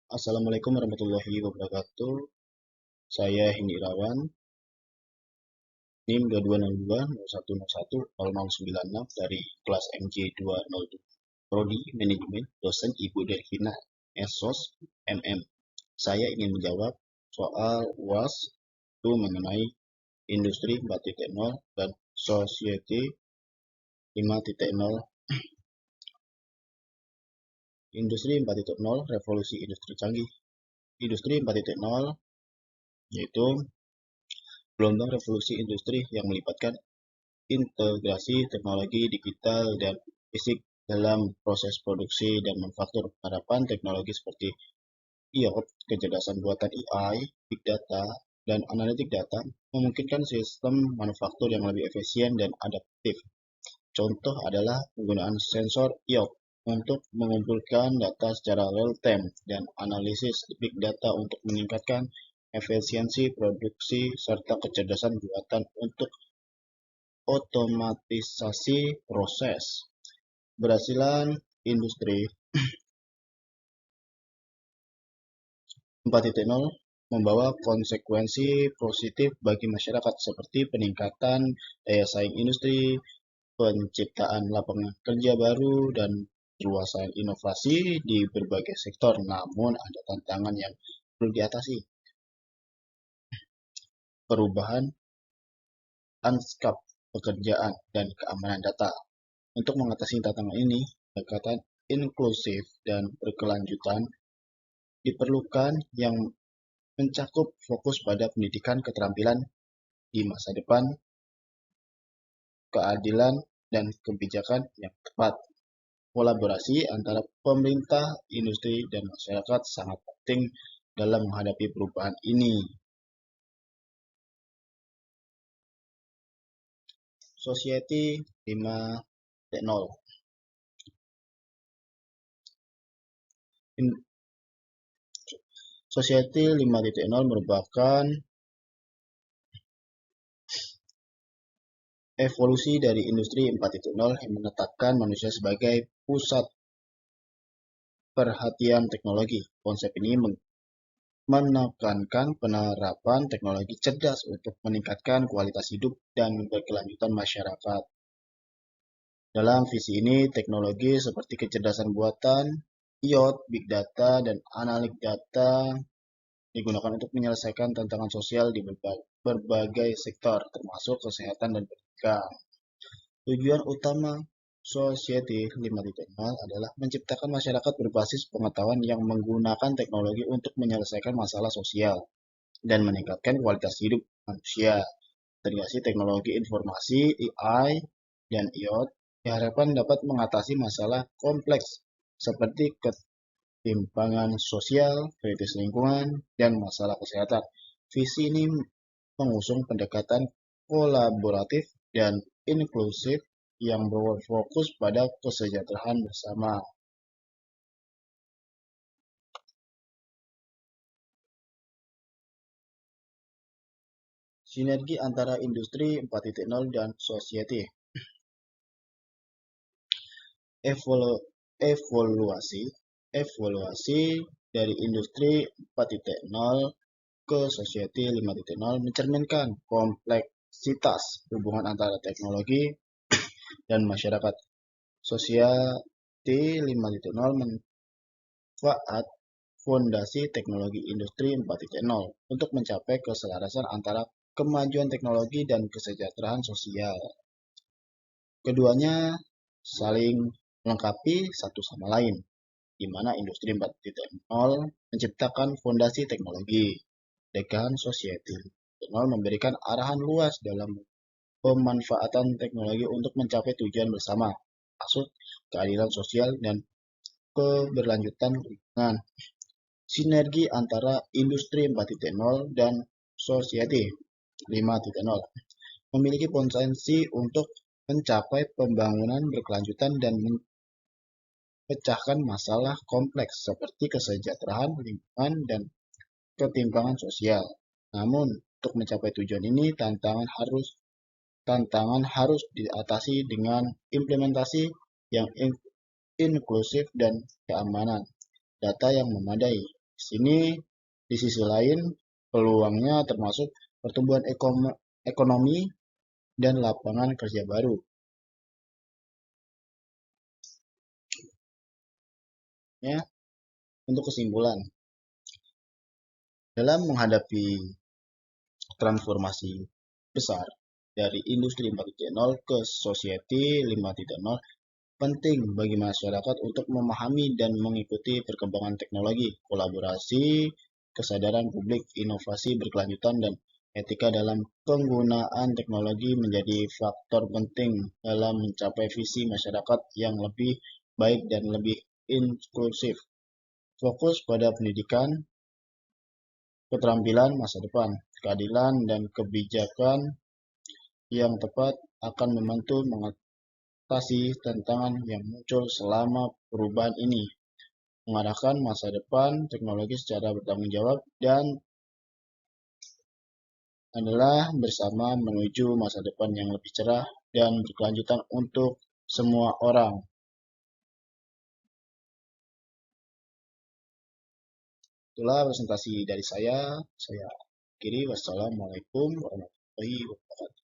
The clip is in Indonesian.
Assalamualaikum warahmatullahi wabarakatuh. Saya Hendy Irawan, NIM 2202-0101-0096 dari kelas MJ202. Prodi Manajemen, dosen Ibu Delvina, Esos, MM. Saya ingin menjawab soal UAS itu mengenai Industri 4.0 dan Society 5.0. Industri 4.0, revolusi industri canggih. Industri 4.0 yaitu gelombang revolusi industri yang melibatkan integrasi teknologi digital dan fisik dalam proses produksi dan manufaktur. Harapan teknologi seperti IoT, kecerdasan buatan AI, Big Data, dan analitik data memungkinkan sistem manufaktur yang lebih efisien dan adaptif. Contoh adalah penggunaan sensor IoT untuk mengumpulkan data secara real-time dan analisis Big Data untuk meningkatkan efisiensi produksi serta kecerdasan buatan untuk otomatisasi proses. Keberhasilan industri 4.0 membawa konsekuensi positif bagi masyarakat seperti peningkatan daya saing industri, penciptaan lapangan kerja baru, dan perluasan inovasi di berbagai sektor. Namun ada tantangan yang perlu diatasi. Perubahan lanskap pekerjaan dan keamanan data. Untuk mengatasi tantangan ini, pendekatan inklusif dan berkelanjutan diperlukan yang mencakup fokus pada pendidikan keterampilan di masa depan, keadilan, dan kebijakan yang tepat. Kolaborasi antara pemerintah, industri, dan masyarakat sangat penting dalam menghadapi perubahan ini. Society 5.0. Society 5.0 merupakan evolusi dari industri 4.0 yang menetapkan manusia sebagai pusat perhatian teknologi. Konsep ini menekankan penerapan teknologi cerdas untuk meningkatkan kualitas hidup dan berkelanjutan masyarakat. Dalam visi ini, teknologi seperti kecerdasan buatan, IoT, Big Data, dan analitik data digunakan untuk menyelesaikan tantangan sosial di berbagai sektor, termasuk kesehatan dan pendidikan. Tujuan utama Society 5.0 adalah menciptakan masyarakat berbasis pengetahuan yang menggunakan teknologi untuk menyelesaikan masalah sosial dan meningkatkan kualitas hidup manusia. Integrasi teknologi informasi, AI, dan IoT diharapkan dapat mengatasi masalah kompleks seperti ketimpangan sosial, krisis lingkungan, dan masalah kesehatan. Visi ini mengusung pendekatan kolaboratif dan inklusif yang berfokus pada kesejahteraan bersama. Sinergi antara industri 4.0 dan society. Evaluasi dari industri 4.0 ke society 5.0 mencerminkan kompleksitas hubungan antara teknologi dan masyarakat. Society 5.0 manfaat fondasi teknologi industri 4.0 untuk mencapai keselarasan antara kemajuan teknologi dan kesejahteraan sosial. Keduanya saling melengkapi satu sama lain, di mana industri 4.0 menciptakan fondasi teknologi, sedangkan society 4.0 memberikan arahan luas dalam pemanfaatan teknologi untuk mencapai tujuan bersama, maksud keadilan sosial dan keberlanjutan lingkungan. Sinergi antara industri 4.0 dan society 5.0 memiliki potensi untuk mencapai pembangunan berkelanjutan dan memecahkan masalah kompleks seperti kesejahteraan lingkungan dan ketimpangan sosial. Namun, untuk mencapai tujuan ini, tantangan harus diatasi dengan implementasi yang inklusif dan keamanan data yang memadai, Sini di sisi lain peluangnya termasuk pertumbuhan ekonomi dan lapangan kerja baru. Ya, untuk kesimpulan, dalam menghadapi transformasi besar dari industri 4.0 ke society 5.0, penting bagi masyarakat untuk memahami dan mengikuti perkembangan teknologi, kolaborasi, kesadaran publik, inovasi berkelanjutan, dan etika dalam penggunaan teknologi menjadi faktor penting dalam mencapai visi masyarakat yang lebih baik dan lebih inklusif. Fokus pada pendidikan, keterampilan masa depan, keadilan, dan kebijakan yang tepat akan membantu mengatasi tantangan yang muncul selama perubahan ini, mengarahkan masa depan teknologi secara bertanggung jawab dan adalah bersama menuju masa depan yang lebih cerah dan berkelanjutan untuk semua orang. Itulah presentasi dari saya. Saya akhiri. Wassalamualaikum warahmatullahi wabarakatuh.